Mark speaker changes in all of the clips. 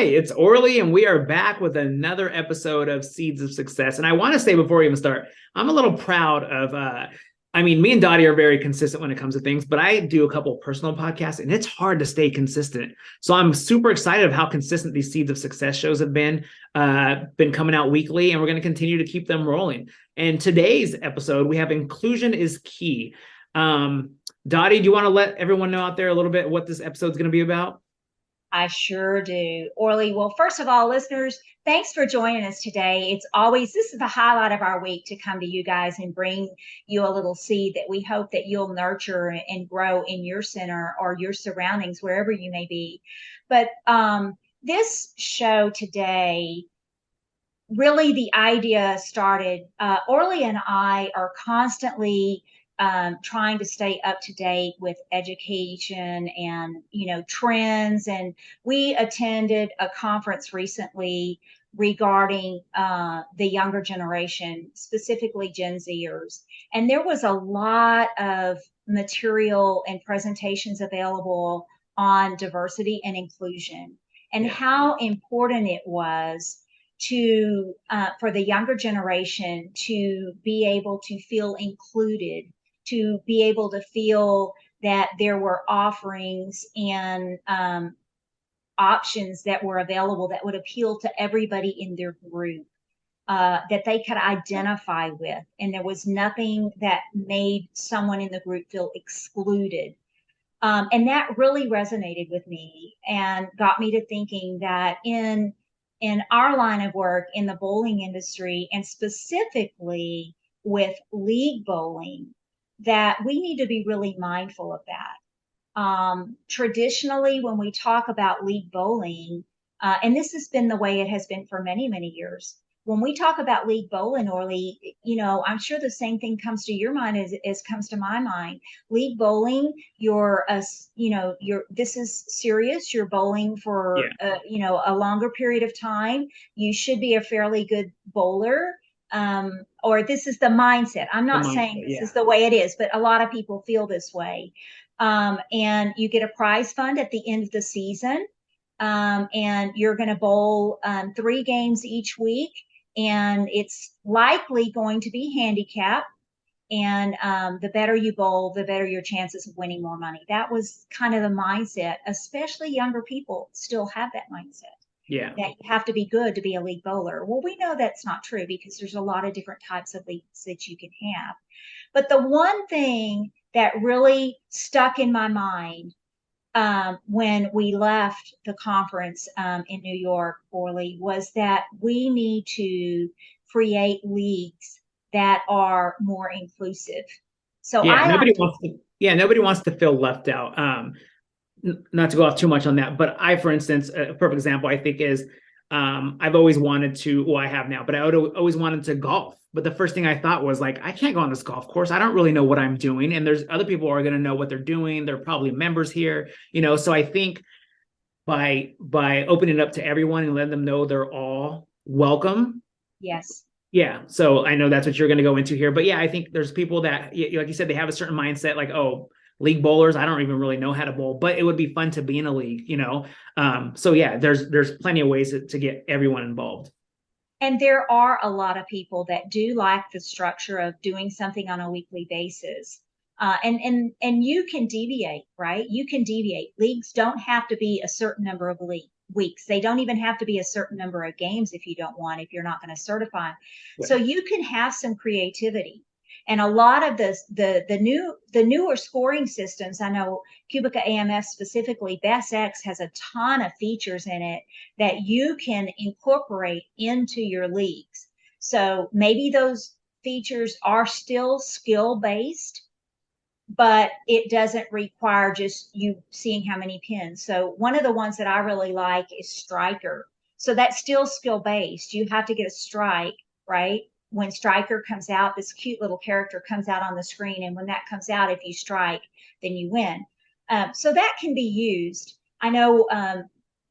Speaker 1: Hi, it's Orly, and we are back with another episode of Seeds of Success. And I want to say before we even start, I'm a little proud of, me and Dottie are very consistent when it comes to things, but I do a couple of personal podcasts, and it's hard to stay consistent. So I'm super excited of how consistent these Seeds of Success shows have been coming out weekly, and we're going to continue to keep them rolling. And today's episode, we have Inclusion is Key. Dottie, do you want to let everyone know out there a little bit what this episode is going to be about?
Speaker 2: I sure do. Orly, well, first of all, listeners, thanks for joining us today. This is the highlight of our week to come to you guys and bring you a little seed that we hope that you'll nurture and grow in your center or your surroundings, wherever you may be. But this show today, really the idea started, Orly and I are constantly trying to stay up to date with education and trends. And we attended a conference recently regarding the younger generation, specifically Gen Zers, and there was a lot of material and presentations available on diversity and inclusion and
Speaker 1: Yeah.
Speaker 2: how important it was to for the younger generation to be able to feel included, to be able to feel that there were offerings and options that were available that would appeal to everybody in their group, that they could identify with. And there was nothing that made someone in the group feel excluded. And that really resonated with me and got me to thinking that in our line of work in the bowling industry, and specifically with league bowling, that we need to be really mindful of that. Traditionally, when we talk about league bowling, and this has been the way it has been for many, many years, when we talk about league bowling, Orly, I'm sure the same thing comes to your mind as comes to my mind. League bowling, this is serious. You're bowling for,
Speaker 1: Yeah.
Speaker 2: a longer period of time. You should be a fairly good bowler. Or this is the mindset. I'm
Speaker 1: The
Speaker 2: not saying
Speaker 1: mindset.
Speaker 2: this
Speaker 1: Yeah.
Speaker 2: is the way it is, but a lot of people feel this way. And you get a prize fund at the end of the season. And you're going to bowl 3 games each week, and it's likely going to be handicap. And the better you bowl, the better your chances of winning more money. That was kind of the mindset, especially younger people still have that mindset
Speaker 1: Yeah.
Speaker 2: that you have to be good to be a league bowler. Well, we know that's not true because there's a lot of different types of leagues that you can have. But the one thing that really stuck in my mind when we left the conference in New York, Orly, was that we need to create leagues that are more inclusive. So
Speaker 1: Yeah.
Speaker 2: I like to,
Speaker 1: Nobody wants to feel left out. Not to go off too much on that, but for instance, a perfect example I think is I've always wanted to, well, I have now, but I would always wanted to golf. But the first thing I thought was like, I can't go on this golf course. I don't really know what I'm doing. And there's other people who are going to know what they're doing. They're probably members here, So I think by opening it up to everyone and letting them know they're all welcome.
Speaker 2: yes.
Speaker 1: Yeah. So I know that's what you're going to go into here. But yeah, I think there's people that, like you said, they have a certain mindset like, oh, league bowlers, I don't even really know how to bowl, but it would be fun to be in a league. So yeah, there's plenty of ways to get everyone involved.
Speaker 2: And there are a lot of people that do like the structure of doing something on a weekly basis. And you can deviate, right? You can deviate. Leagues don't have to be a certain number of weeks. They don't even have to be a certain number of games if you don't want, if you're not going to certify them.
Speaker 1: Yeah.
Speaker 2: So you can have some creativity. And a lot of the newer scoring systems, I know Cubica AMS specifically, BestX has a ton of features in it that you can incorporate into your leagues. So maybe those features are still skill based, but it doesn't require just you seeing how many pins. So one of the ones that I really like is Striker. So that's still skill based. You have to get a strike, right? When Striker comes out, this cute little character comes out on the screen. And when that comes out, if you strike, then you win. So that can be used. I know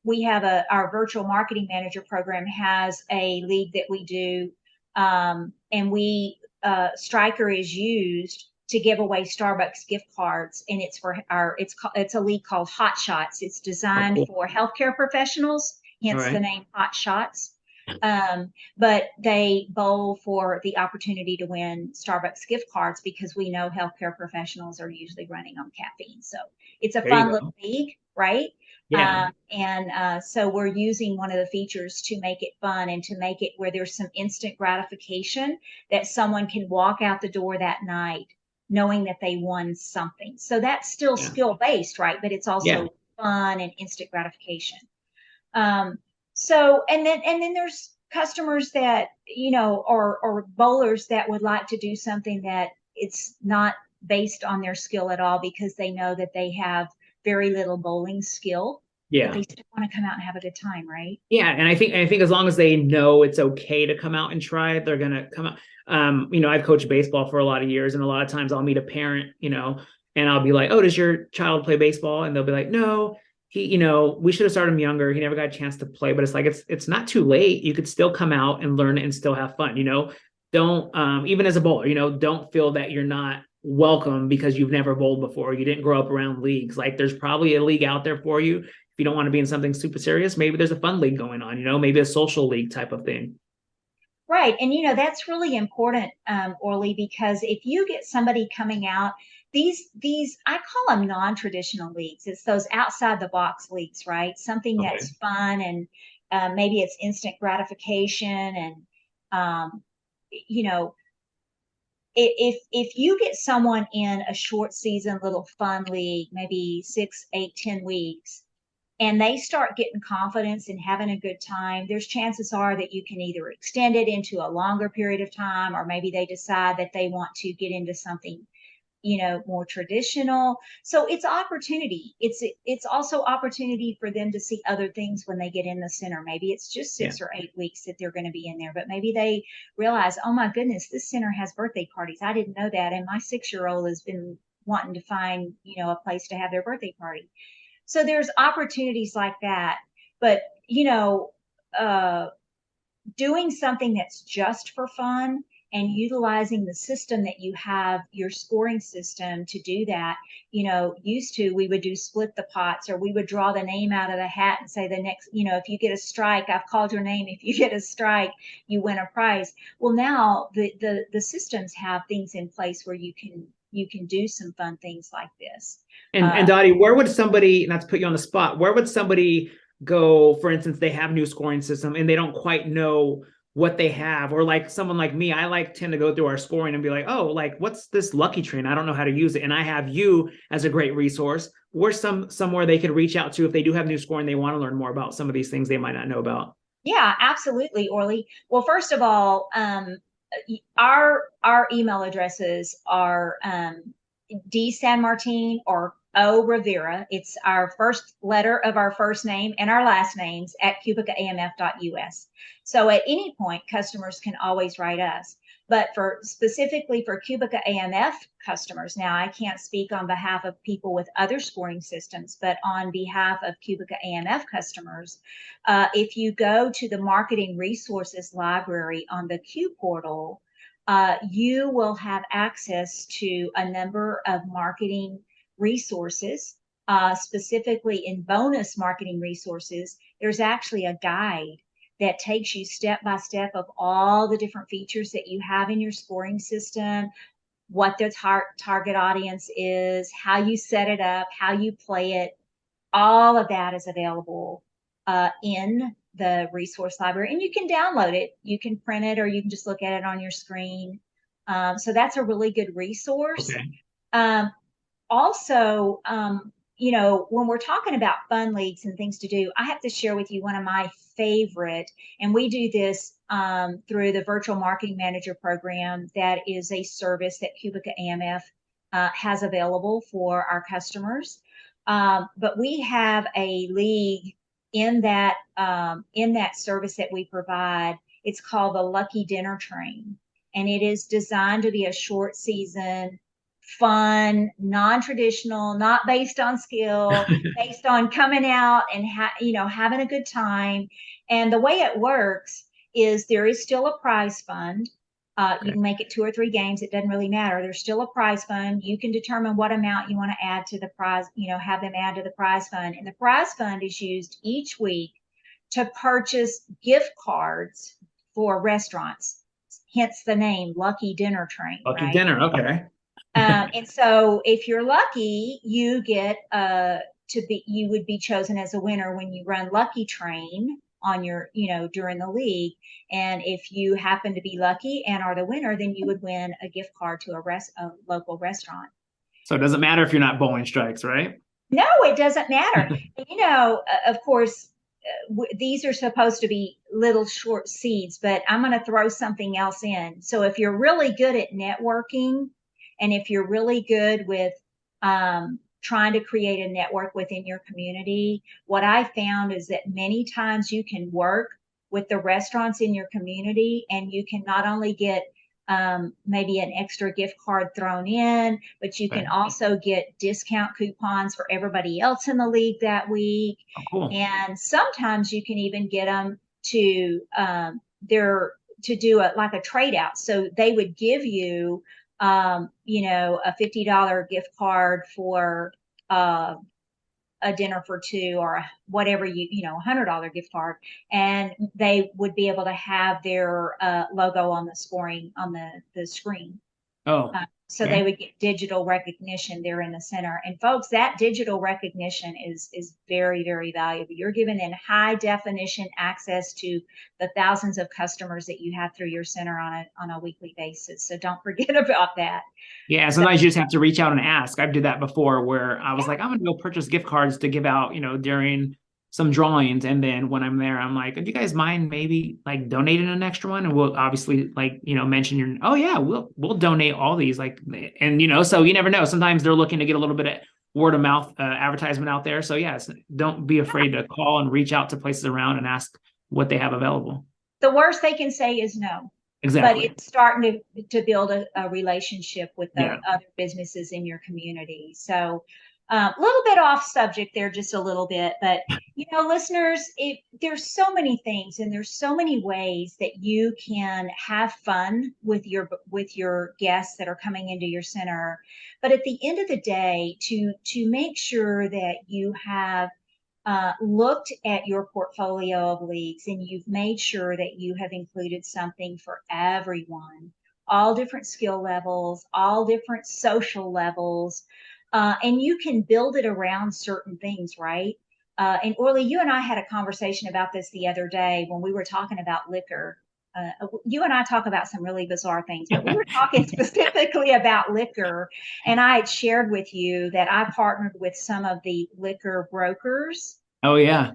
Speaker 2: we have our virtual marketing manager program has a league that we do. And Striker is used to give away Starbucks gift cards, and it's for it's a league called Hot Shots. It's
Speaker 1: Oh,
Speaker 2: designed
Speaker 1: cool.
Speaker 2: for healthcare professionals
Speaker 1: All
Speaker 2: hence the
Speaker 1: right.
Speaker 2: name Hot Shots. But they bowl for the opportunity to win Starbucks gift cards because we know healthcare professionals are usually running on caffeine. So it's a
Speaker 1: There you
Speaker 2: fun little
Speaker 1: go.
Speaker 2: league, right?
Speaker 1: Yeah.
Speaker 2: So we're using one of the features to make it fun and to make it where there's some instant gratification that someone can walk out the door that night knowing that they won something. So that's still
Speaker 1: Yeah.
Speaker 2: skill based, right? But it's
Speaker 1: Yeah.
Speaker 2: also fun and instant gratification. Um, and then there's customers that, or bowlers that would like to do something that it's not based on their skill at all because they know that they have very little bowling skill, but
Speaker 1: Yeah.
Speaker 2: they still want to come out and have a good time, right?
Speaker 1: Yeah, and I think as long as they know it's okay to come out and try it, they're gonna come out. I've coached baseball for a lot of years, and a lot of times I'll meet a parent, and I'll be like, "Oh, does your child play baseball?" And they'll be like, "No, we should have started him younger. He never got a chance to play." But it's like it's not too late. You could still come out and learn and still have fun. Don't even as a bowler, don't feel that you're not welcome because you've never bowled before. You didn't grow up around leagues. Like there's probably a league out there for you you don't want to be in something super serious, maybe there's a fun league going on, maybe a social league type of thing.
Speaker 2: Right. And that's really important, Orly, because if you get somebody coming out, these I call them non-traditional leagues. It's those outside the box leagues, right? Something
Speaker 1: Okay.
Speaker 2: that's fun and maybe it's instant gratification and um, you know, if you get someone in a short season little fun league, maybe 6, 8, 10 weeks, and they start getting confidence and having a good time, there's chances are that you can either extend it into a longer period of time, or maybe they decide that they want to get into something, more traditional. So it's opportunity. It's also opportunity for them to see other things when they get in the center. Maybe it's just
Speaker 1: Yeah.
Speaker 2: 6 or 8 weeks that they're going to be in there, but maybe they realize, oh my goodness, this center has birthday parties. I didn't know that, and my 6-year-old has been wanting to find, a place to have their birthday party. So there's opportunities like that. But, uh, doing something that's just for fun and utilizing the system that you have, your scoring system to do that. Used to, we would do split the pots, or we would draw the name out of the hat and say the next, if you get a strike, I've called your name. If you get a strike, you win a prize. Well, now the systems have things in place where you can do some fun things like this.
Speaker 1: And
Speaker 2: Uh,
Speaker 1: Dottie, where would somebody, not to put you on the spot, where would somebody go, for instance, they have new scoring system and they don't quite know what they have, or like someone like me, I like tend to go through our scoring and be like, oh, like what's this lucky train? I don't know how to use it. And I have you as a great resource. Where's somewhere they could reach out to if they do have new scoring, they want to learn more about some of these things they might not know about.
Speaker 2: Yeah, absolutely, Orly. Well, first of all, our email addresses are D San Martin or O Rivera. It's our first letter of our first name and our last names at cubicaamf.us. So at any point, customers can always write us. But specifically for Cubica AMF customers, now I can't speak on behalf of people with other scoring systems, but on behalf of Cubica AMF customers, if you go to the marketing resources library on the Q portal, you will have access to a number of marketing resources. Specifically in bonus marketing resources, there's actually a guide that takes you step by step of all the different features that you have in your scoring system, what the target audience is, how you set it up, how you play it. All of that is available in the resource library, and you can download it. You can print it, or you can just look at it on your screen. So that's a really good resource.
Speaker 1: Okay.
Speaker 2: Um, Also, when we're talking about fun leagues and things to do, I have to share with you one of my favorite, and we do this through the Virtual Marketing Manager program. That is a service that Cubica AMF has available for our customers. But we have a league in that service that we provide. It's called the Lucky Dinner Train, and it is designed to be a short season, fun, non-traditional, not based on skill, based on coming out and having a good time. And the way it works is there is still a prize fund. You
Speaker 1: Okay.
Speaker 2: can make it 2 or 3 games. It doesn't really matter. There's still a prize fund. You can determine what amount you want to add to the prize, have them add to the prize fund. And the prize fund is used each week to purchase gift cards for restaurants, hence the name Lucky Dinner Train,
Speaker 1: Lucky
Speaker 2: right?
Speaker 1: dinner. Okay.
Speaker 2: And so if you're lucky, you get you would be chosen as a winner when you run Lucky Train on your, during the league. And if you happen to be lucky and are the winner, then you would win a gift card to a local restaurant.
Speaker 1: So it doesn't matter if you're not bowling strikes, right?
Speaker 2: No, it doesn't matter. Of course, these are supposed to be little short seeds, but I'm going to throw something else in. So if you're really good at networking, and if you're really good with trying to create a network within your community, what I found is that many times you can work with the restaurants in your community, and you can not only get maybe an extra gift card thrown in, but you can
Speaker 1: Okay.
Speaker 2: also get discount coupons for everybody else in the league that week.
Speaker 1: Oh, cool.
Speaker 2: And sometimes you can even get them to their to do like a trade out. So they would give you, a $50 gift card for uh, a dinner for two, or whatever, $100 gift card, and they would be able to have their logo on the scoring on the screen.
Speaker 1: Oh,
Speaker 2: So they
Speaker 1: okay.
Speaker 2: would get digital recognition there in the center. And folks, that digital recognition is very, very valuable. You're given in high definition access to the thousands of customers that you have through your center on a weekly basis. So don't forget about that.
Speaker 1: Yeah,
Speaker 2: So
Speaker 1: sometimes you just have to reach out and ask. I've did that before where I was
Speaker 2: yeah,
Speaker 1: like, I'm gonna go purchase gift cards to give out, during some drawings. And then when I'm there, I'm like, do you guys mind maybe like donating an extra one? And we'll obviously like, mention oh yeah, we'll donate all these. Like, and so you never know. Sometimes they're looking to get a little bit of word of mouth advertisement out there. So yes, don't be afraid to call and reach out to places around and ask what they have available.
Speaker 2: the worst they can say is no. But
Speaker 1: Exactly.
Speaker 2: it's starting to build a relationship with the
Speaker 1: Yeah.
Speaker 2: other businesses in your community. So a little bit off subject there, just a little bit, but listeners, there's so many things, and there's so many ways that you can have fun with your guests that are coming into your center. But at the end of the day, to make sure that you have looked at your portfolio of leagues, and you've made sure that you have included something for everyone, all different skill levels, all different social levels, and you can build it around certain things, right? And Orly, you and I had a conversation about this the other day when we were talking about liquor. You and I talk about some really bizarre things, but we were talking specifically about liquor. And I had shared with you that I partnered with some of the liquor brokers.
Speaker 1: Oh yeah.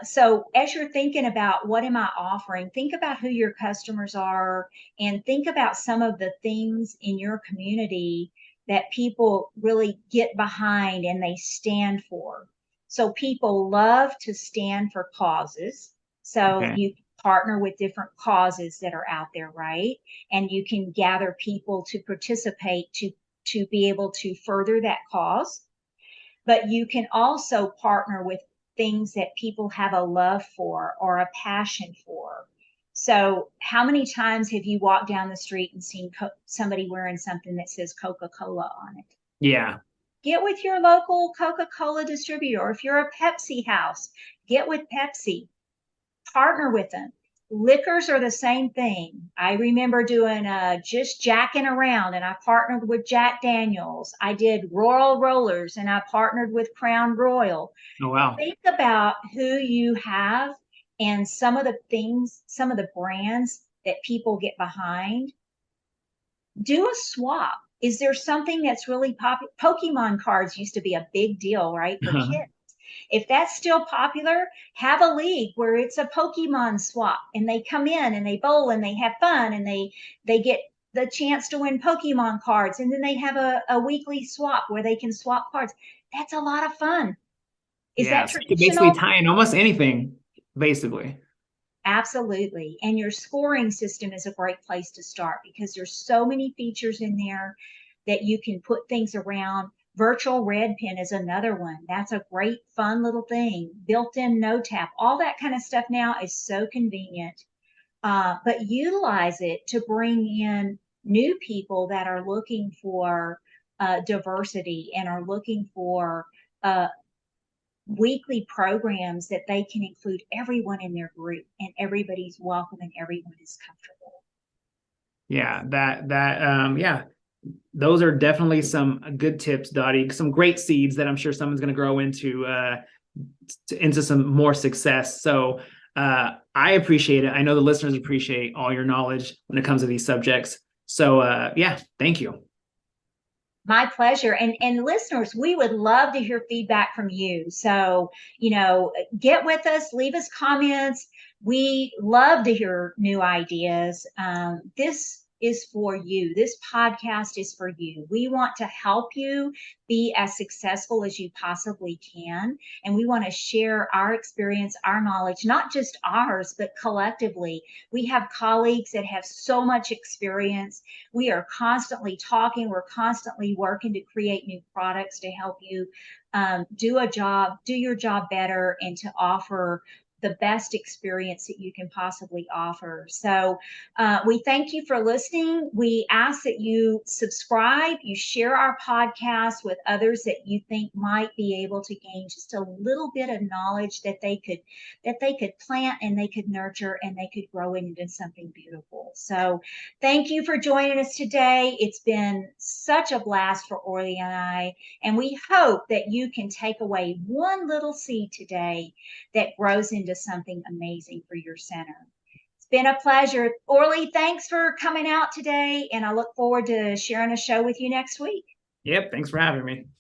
Speaker 2: So as you're thinking about what am I offering, think about who your customers are, and think about some of the things in your community that people really get behind and they stand for. So people love to stand for causes. So
Speaker 1: Okay.
Speaker 2: you partner with different causes that are out there, right? And you can gather people to participate to be able to further that cause. But you can also partner with things that people have a love for or a passion for. So, how many times have you walked down the street and seen somebody wearing something that says Coca Cola on it?
Speaker 1: Yeah.
Speaker 2: Get with your local Coca Cola distributor. Or if you're a Pepsi house, get with Pepsi, partner with them. Liquors are the same thing. I remember doing just jacking around, and I partnered with Jack Daniels. I did Royal Rollers, and I partnered with Crown Royal.
Speaker 1: Oh wow.
Speaker 2: Think about who you have and some of the things, some of the brands that people get behind. Do a swap. Is there something that's really popular? Pokemon cards used to be a big deal, right, for kids. If that's still popular, have a league where it's a Pokemon swap, and they come in and they bowl and they have fun, and they get the chance to win Pokemon cards, and then they have a weekly swap where they can swap cards. That's a lot of fun. Is
Speaker 1: Yeah.
Speaker 2: that
Speaker 1: So you can basically
Speaker 2: traditional?
Speaker 1: tie in almost anything, basically.
Speaker 2: Absolutely. And your scoring system is a great place to start because there's so many features in there that you can put things around. Virtual red pen is another one. That's a great, fun little thing. Built-in no tap, all that kind of stuff now is so convenient. But utilize it to bring in new people that are looking for diversity and are looking for uh, weekly programs that they can include everyone in their group, and everybody's welcome and everyone is comfortable.
Speaker 1: Yeah, yeah, those are definitely some good tips, Dottie. Some great seeds that I'm sure someone's going to grow into some more success. So I appreciate it. I know the listeners appreciate all your knowledge when it comes to these subjects. So yeah, thank you.
Speaker 2: My pleasure. And listeners, we would love to hear feedback from you. So, get with us, leave us comments. We love to hear new ideas. This is for you. This podcast is for you. We want to help you be as successful as you possibly can. And we want to share our experience, our knowledge, not just ours, but collectively. We have colleagues that have so much experience. We are constantly talking, we're constantly working to create new products to help you do your job better, and to offer the best experience that you can possibly offer. So we thank you for listening. We ask that you subscribe, you share our podcast with others that you think might be able to gain just a little bit of knowledge that they could plant and they could nurture and they could grow into something beautiful. So thank you for joining us today. It's been such a blast for Orly and I, and we hope that you can take away one little seed today that grows into something amazing for your center. It's been a pleasure. Orly, thanks for coming out today, and I look forward to sharing a show with you next week.
Speaker 1: Yep, thanks for having me.